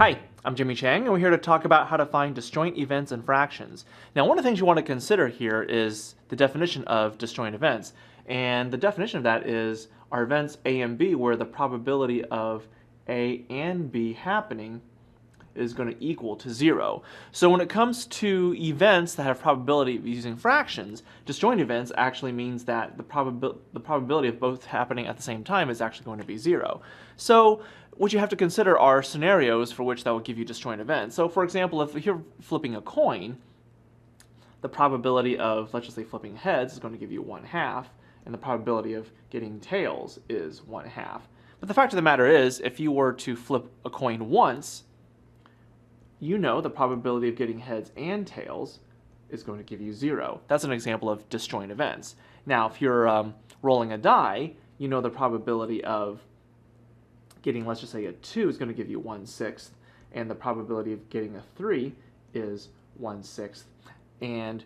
Hi, I'm Jimmy Chang, and we're here to talk about how to find disjoint events and fractions. Now, one of the things you want to consider here is the definition of disjoint events. And the definition of that is are events A and B where the probability of A and B happening is going to equal to 0. So when it comes to events that have probability of using fractions, disjoint events actually means that the probability of both happening at the same time is actually going to be 0. So what you have to consider are scenarios for which that will give you disjoint events. So for example, if you're flipping a coin, the probability of, let's just say, flipping heads is going to give you 1/2, and the probability of getting tails is 1/2. But the fact of the matter is, if you were to flip a coin once, you know the probability of getting heads and tails is going to give you 0. That's an example of disjoint events. Now, if you're rolling a die, you know the probability of getting, let's just say, a 2 is going to give you 1/6, and the probability of getting a 3 is 1/6, and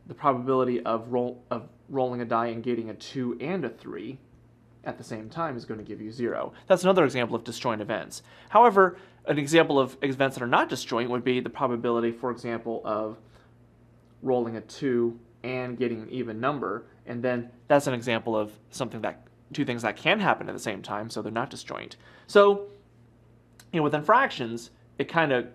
the probability of rolling a die and getting a 2 and a 3 at the same time is going to give you 0. That's another example of disjoint events. However, an example of events that are not disjoint would be the probability, for example, of rolling a 2 and getting an even number, and then that's an example of two things that can happen at the same time, so they're not disjoint. So, within fractions, it kind of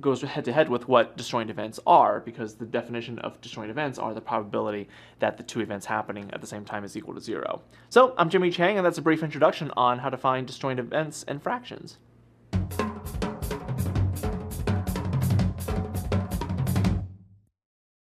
goes head to head with what disjoint events are, because the definition of disjoint events are the probability that the two events happening at the same time is equal to 0. So I'm Jimmy Chang, and that's a brief introduction on how to find disjoint events and fractions.